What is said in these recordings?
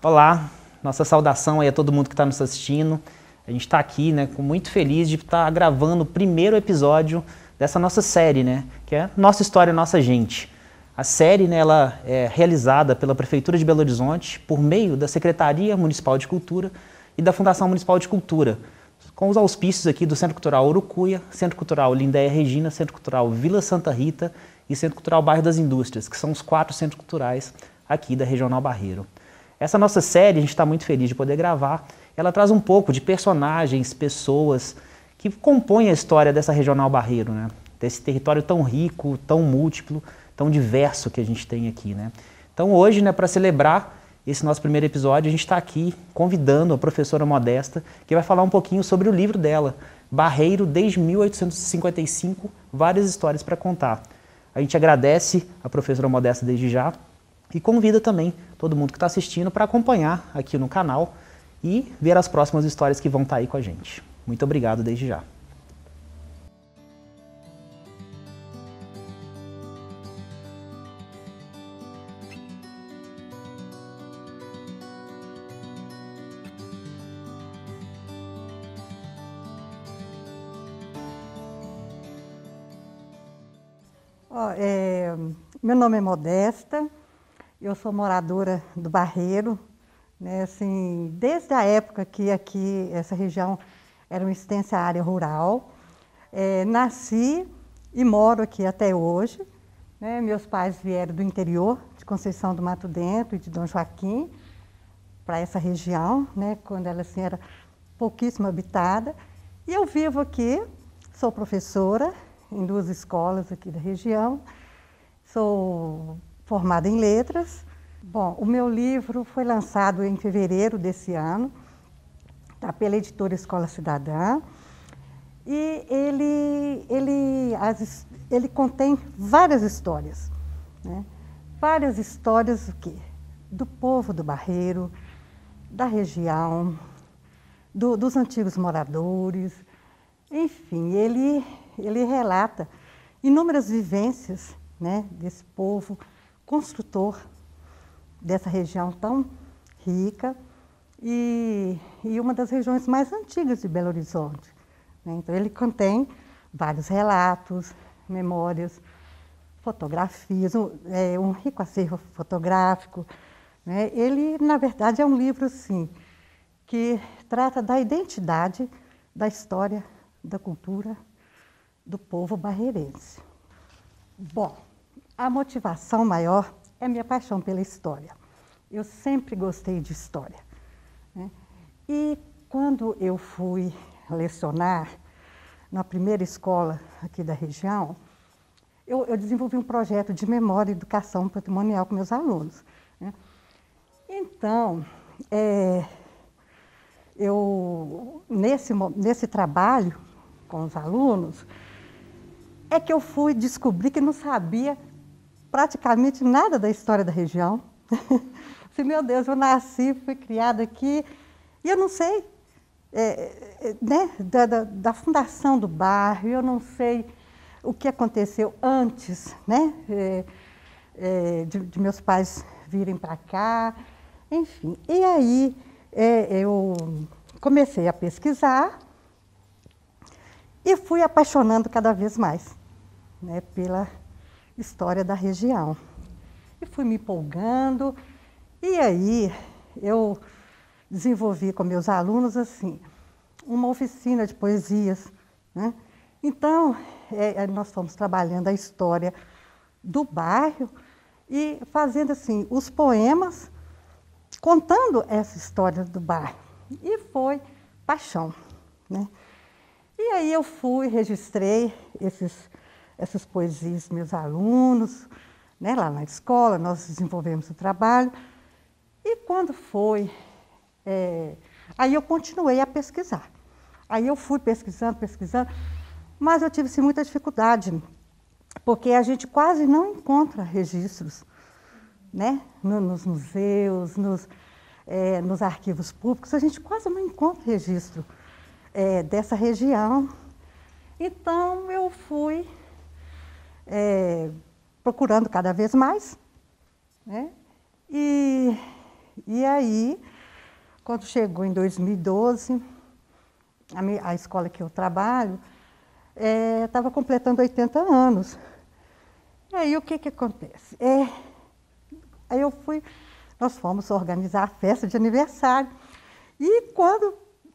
Olá, nossa saudação aí a todo mundo que está nos assistindo. A gente está aqui, né, muito feliz de estar gravando o primeiro episódio dessa nossa série, né, que é Nossa História, Nossa Gente. A série, né, ela é realizada pela Prefeitura de Belo Horizonte por meio da Secretaria Municipal de Cultura e da Fundação Municipal de Cultura, com os auspícios aqui do Centro Cultural Urucuia, Centro Cultural Lindéia Regina, Centro Cultural Vila Santa Rita e Centro Cultural Bairro das Indústrias, que são os 4 centros culturais aqui da Regional Barreiro. Essa nossa série, a gente está muito feliz de poder gravar, ela traz um pouco de personagens, pessoas que compõem a história dessa Regional Barreiro, né? Desse território tão rico, tão múltiplo, tão diverso que a gente tem aqui, né? Então hoje, né, para celebrar esse nosso primeiro episódio, a gente está aqui convidando a professora Modesta, que vai falar um pouquinho sobre o livro dela, Barreiro desde 1855, várias histórias para contar. A gente agradece a professora Modesta desde já e convida também todo mundo que está assistindo para acompanhar aqui no canal e ver as próximas histórias que vão estar aí com a gente. Muito obrigado desde já. Meu nome é Modesta, eu sou moradora do Barreiro, né, assim, desde a época que aqui, essa região era uma extensa área rural. Nasci e moro aqui até hoje, né. Meus pais vieram do interior, de Conceição do Mato Dentro e de Dom Joaquim, para essa região, né, quando ela assim, era pouquíssimo habitada. E eu vivo aqui, sou professora em 2 escolas aqui da região, sou formada em letras. Bom, o meu livro foi lançado em fevereiro desse ano, tá, pela editora Escola Cidadã, e ele contém várias histórias, né? Várias histórias do quê? Do povo do Barreiro, da região, dos antigos moradores, enfim, ele relata inúmeras vivências, né, desse povo construtor dessa região tão rica e uma das regiões mais antigas de Belo Horizonte, né? Então, ele contém vários relatos, memórias, fotografias, um rico acervo fotográfico, né? Ele, na verdade, é um livro assim, que trata da identidade, da história, da cultura do povo barreirense. Bom, a motivação maior é a minha paixão pela história. Eu sempre gostei de história, né? E quando eu fui lecionar na primeira escola aqui da região, eu desenvolvi um projeto de memória e educação patrimonial com meus alunos, né? Então, nesse trabalho com os alunos, é que eu fui descobrir que não sabia praticamente nada da história da região. Assim, meu Deus, eu nasci, fui criada aqui, e eu não sei né, da fundação do bairro, eu não sei o que aconteceu antes, né, de meus pais virem para cá, enfim. E aí eu comecei a pesquisar e fui apaixonando cada vez mais, né, pela história da região. E fui me empolgando, e aí eu desenvolvi com meus alunos assim, uma oficina de poesias, né? Então, nós fomos trabalhando a história do bairro e fazendo assim, os poemas, contando essa história do bairro. E foi paixão, né? E aí eu fui, registrei essas poesias dos meus alunos, né, lá na escola, nós desenvolvemos o trabalho. E quando foi, aí eu continuei a pesquisar. Aí eu fui pesquisando, mas eu tive assim, muita dificuldade, porque a gente quase não encontra registros, né, nos museus, nos arquivos públicos, a gente quase não encontra registro dessa região. Então, eu fui procurando cada vez mais, né? E E aí, quando chegou em 2012, a escola que eu trabalho estava completando 80 anos. E aí, o que acontece? Aí nós fomos organizar a festa de aniversário. E quando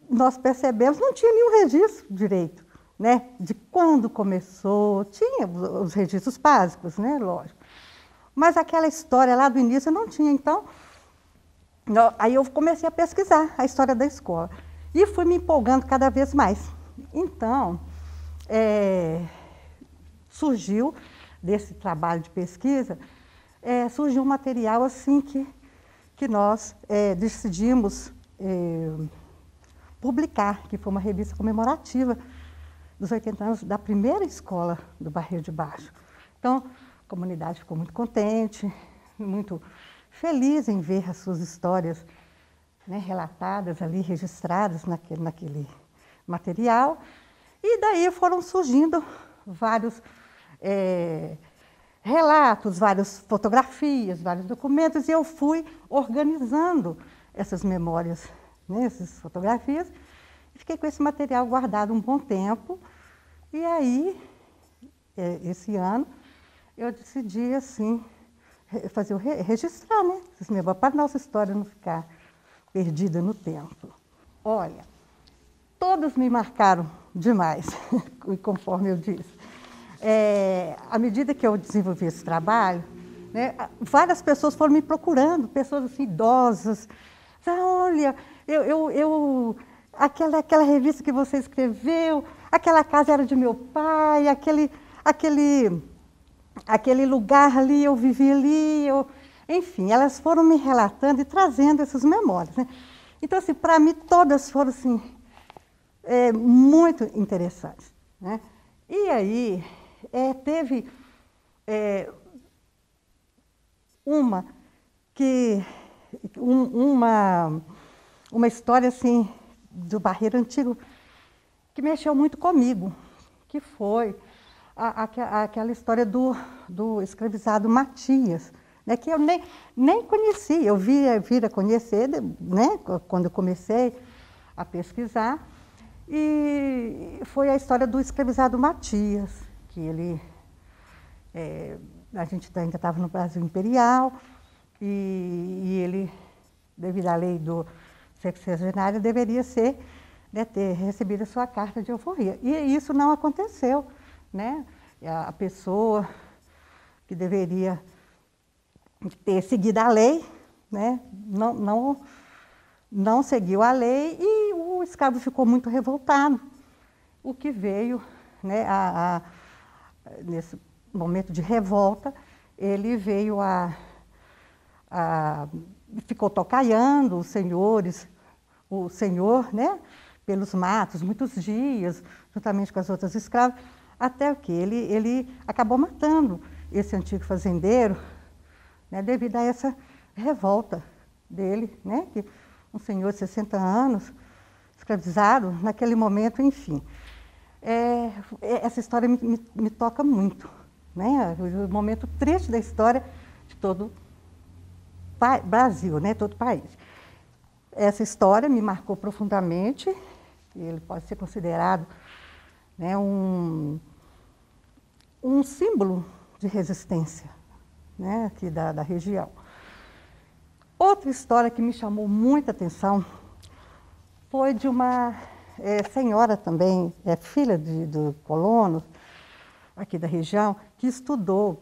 nós percebemos, não tinha nenhum registro direito, né? De quando começou, tinha os registros básicos, né? Lógico. Mas aquela história lá do início eu não tinha. Então, aí eu comecei a pesquisar a história da escola. E fui me empolgando cada vez mais. Então, surgiu desse trabalho de pesquisa, surgiu um material assim que nós decidimos publicar, que foi uma revista comemorativa dos 80 anos da primeira escola do Barreiro de Baixo. Então, a comunidade ficou muito contente, muito feliz em ver as suas histórias, né, relatadas ali, registradas naquele material. E daí foram surgindo vários relatos, várias fotografias, vários documentos, e eu fui organizando essas memórias, né, essas fotografias, e fiquei com esse material guardado um bom tempo. E aí, esse ano, eu decidi, assim, registrar, né, esses memórias, para a nossa história não ficar perdida no tempo. Olha, todos me marcaram demais, conforme eu disse. À medida que eu desenvolvi esse trabalho, né, várias pessoas foram me procurando, pessoas assim, idosas. Olha, aquela revista que você escreveu, aquela casa era de meu pai, aquele lugar ali, eu vivi ali. Enfim, elas foram me relatando e trazendo essas memórias, né? Então, assim, para mim, todas foram assim, muito interessantes, né? E aí, teve uma história assim, do Barreiro Antigo que mexeu muito comigo, que foi aquela história do escravizado Matias, né, que eu nem conhecia, eu vir a conhecer, né, quando eu comecei a pesquisar. E foi a história do escravizado Matias, que ele, a gente ainda estava no Brasil Imperial, e ele, devido à lei do sexagenário, deveria ter recebido a sua carta de alforria. E isso não aconteceu, né? A pessoa que deveria ter seguido a lei, né, não seguiu a lei, e o escravo ficou muito revoltado, o que veio, né, nesse momento de revolta, ele veio ficou tocaiando os senhores, o senhor, né, pelos matos, muitos dias, juntamente com as outras escravas, até que ele acabou matando esse antigo fazendeiro, né, devido a essa revolta dele, né, que um senhor de 60 anos, escravizado, naquele momento, enfim. Essa história me toca muito, né, o momento triste da história de todo o Brasil, né, todo o país. Essa história me marcou profundamente, e ele pode ser considerado, né, um símbolo de resistência, né, aqui da região. Outra história que me chamou muita atenção foi de uma senhora também, filha do colono, aqui da região, que estudou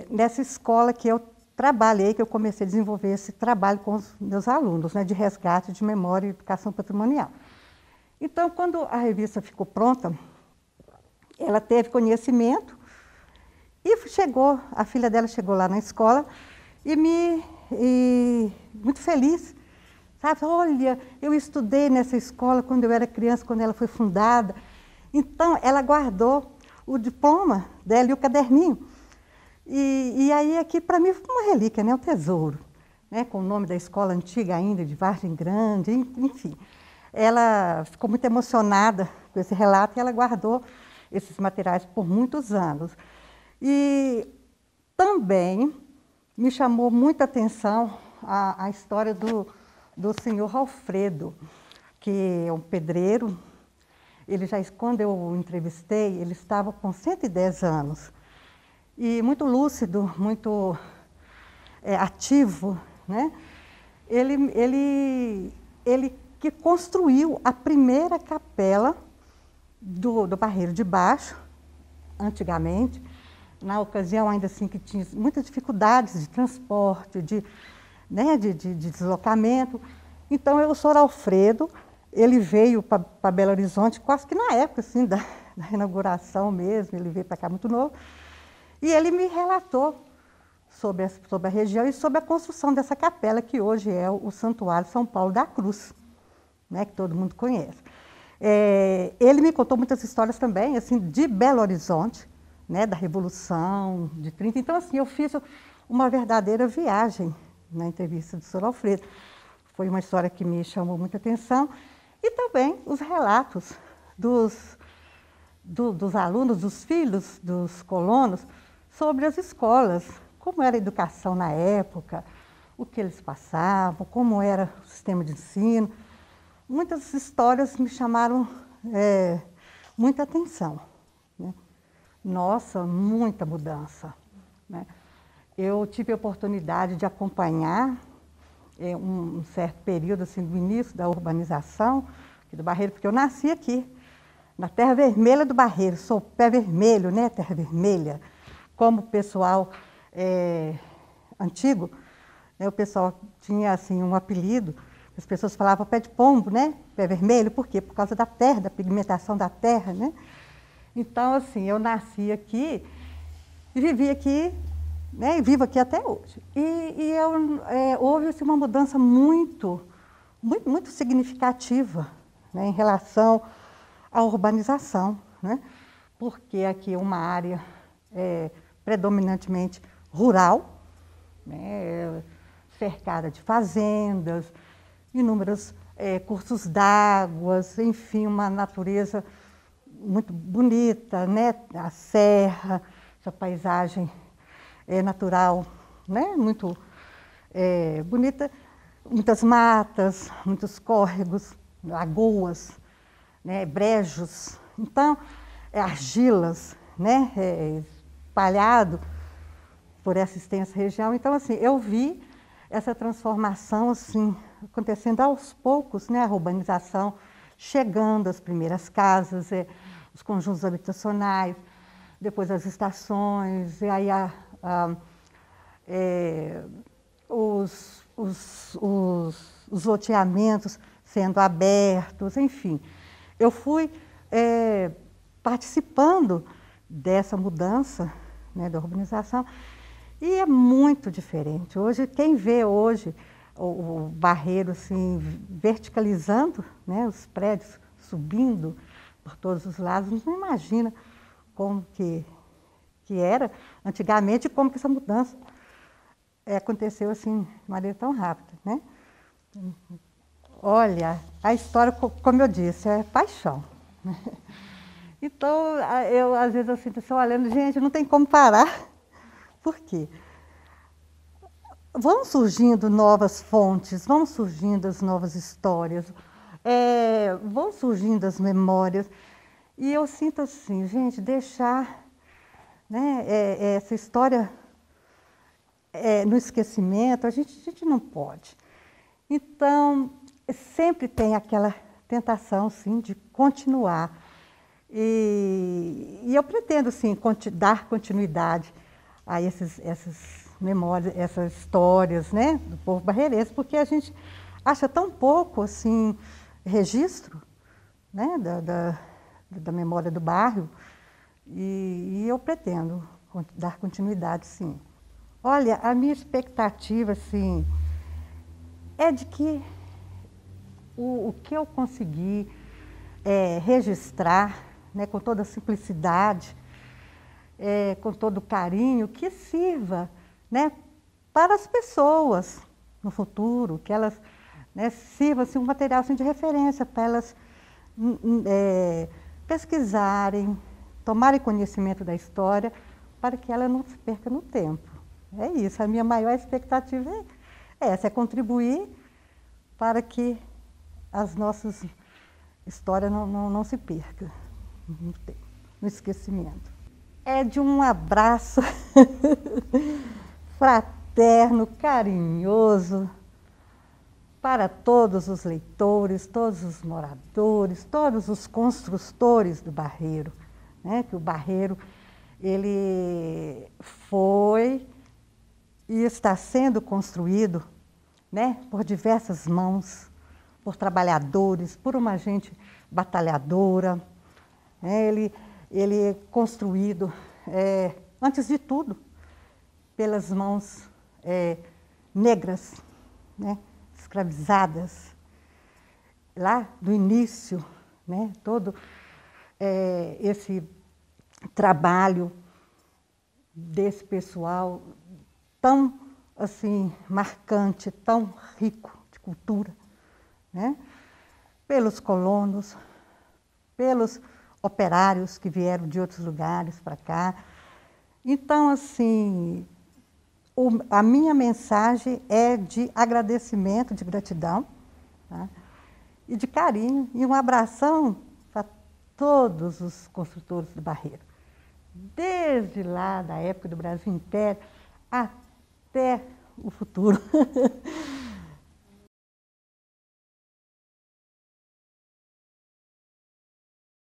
nessa escola que eu trabalhei, que eu comecei a desenvolver esse trabalho com os meus alunos, né, de resgate de memória e educação patrimonial. Então, quando a revista ficou pronta, ela teve conhecimento e a filha dela chegou lá na escola e muito feliz, sabe? Olha, eu estudei nessa escola quando eu era criança, quando ela foi fundada. Então, ela guardou o diploma dela e o caderninho. E aí, aqui, para mim, foi uma relíquia, né? Um tesouro, né? Com o nome da escola antiga ainda, de Vargem Grande, enfim. Ela ficou muito emocionada com esse relato e ela guardou esses materiais por muitos anos. E também me chamou muita atenção a história do senhor Alfredo, que é um pedreiro. Ele já, quando eu o entrevistei, ele estava com 110 anos. E muito lúcido, muito ativo, né? Ele que construiu a primeira capela do Barreiro de Baixo, antigamente, na ocasião ainda assim que tinha muitas dificuldades de transporte, de deslocamento. Então, o senhor Alfredo, ele veio para Belo Horizonte quase que na época assim, da inauguração mesmo, ele veio para cá muito novo, e ele me relatou sobre a região e sobre a construção dessa capela, que hoje é o Santuário São Paulo da Cruz, né, que todo mundo conhece. Ele me contou muitas histórias também, assim, de Belo Horizonte, né, da Revolução de 30. Então, assim, eu fiz uma verdadeira viagem na entrevista do senhor Alfredo. Foi uma história que me chamou muita atenção. E também os relatos dos alunos, dos filhos dos colonos, sobre as escolas, como era a educação na época, o que eles passavam, como era o sistema de ensino. Muitas histórias me chamaram muita atenção, né? Nossa, muita mudança, né? Eu tive a oportunidade de acompanhar um certo período assim, do início da urbanização aqui do Barreiro, porque eu nasci aqui, na Terra Vermelha do Barreiro, sou pé vermelho, né? Terra Vermelha. Como o pessoal antigo, né? O pessoal tinha assim, um apelido, as pessoas falavam pé de pombo, né? Pé vermelho, por quê? Por causa da terra, da pigmentação da terra, né? Então, assim, eu nasci aqui e vivi aqui, né? E vivo aqui até hoje. Houve assim, uma mudança muito significativa, né? Em relação à urbanização, né? Porque aqui é uma área predominantemente rural, né? Cercada de fazendas, inúmeros cursos d'água, enfim, uma natureza muito bonita, né? A serra, essa paisagem natural, né? Muito bonita, muitas matas, muitos córregos, lagoas, né? Brejos, então, argilas, né? Espalhado por essa extensa região. Então, assim, eu vi essa transformação assim, acontecendo aos poucos, né? A urbanização, chegando às primeiras casas, os conjuntos habitacionais, depois as estações, e aí os loteamentos sendo abertos, enfim. Eu fui participando dessa mudança, né, da urbanização, e é muito diferente. Hoje, quem vê hoje o Barreiro assim, verticalizando, né, os prédios subindo por todos os lados, não imagina como que era antigamente e como que essa mudança aconteceu assim, de maneira tão rápida, né? Olha, a história, como eu disse, é paixão. Então, eu às vezes eu sinto assim, olhando, gente, não tem como parar. Por quê? Vão surgindo novas fontes, vão surgindo as novas histórias, vão surgindo as memórias. E eu sinto assim, gente, deixar, né, essa história no esquecimento, a gente não pode. Então, sempre tem aquela tentação, sim, de continuar. E eu pretendo, sim, dar continuidade a essas memórias, essas histórias, né, do povo barreirense, porque a gente acha tão pouco, assim, registro, né, da memória do bairro, e eu pretendo dar continuidade, sim. Olha, a minha expectativa, assim, é de que o que eu consegui registrar, né, com toda a simplicidade, com todo o carinho, que sirva, né, para as pessoas no futuro, que elas, né, sirvam assim, um material assim, de referência para elas pesquisarem, tomarem conhecimento da história, para que ela não se perca no tempo. É isso, a minha maior expectativa essa, é contribuir para que as nossas histórias não se percam no esquecimento. É de um abraço fraterno, carinhoso, para todos os leitores, todos os moradores, todos os construtores do Barreiro, né? Que o Barreiro, ele foi e está sendo construído, né? Por diversas mãos, por trabalhadores, por uma gente batalhadora, né? Ele é construído, antes de tudo, pelas mãos negras, né? Escravizadas, lá do início, né? Todo esse trabalho desse pessoal tão assim marcante, tão rico de cultura, né? Pelos colonos, pelos operários que vieram de outros lugares para cá. Então, assim, a minha mensagem é de agradecimento, de gratidão, tá? E de carinho, e um abração para todos os construtores do Barreiro, desde lá da época do Brasil Império até o futuro.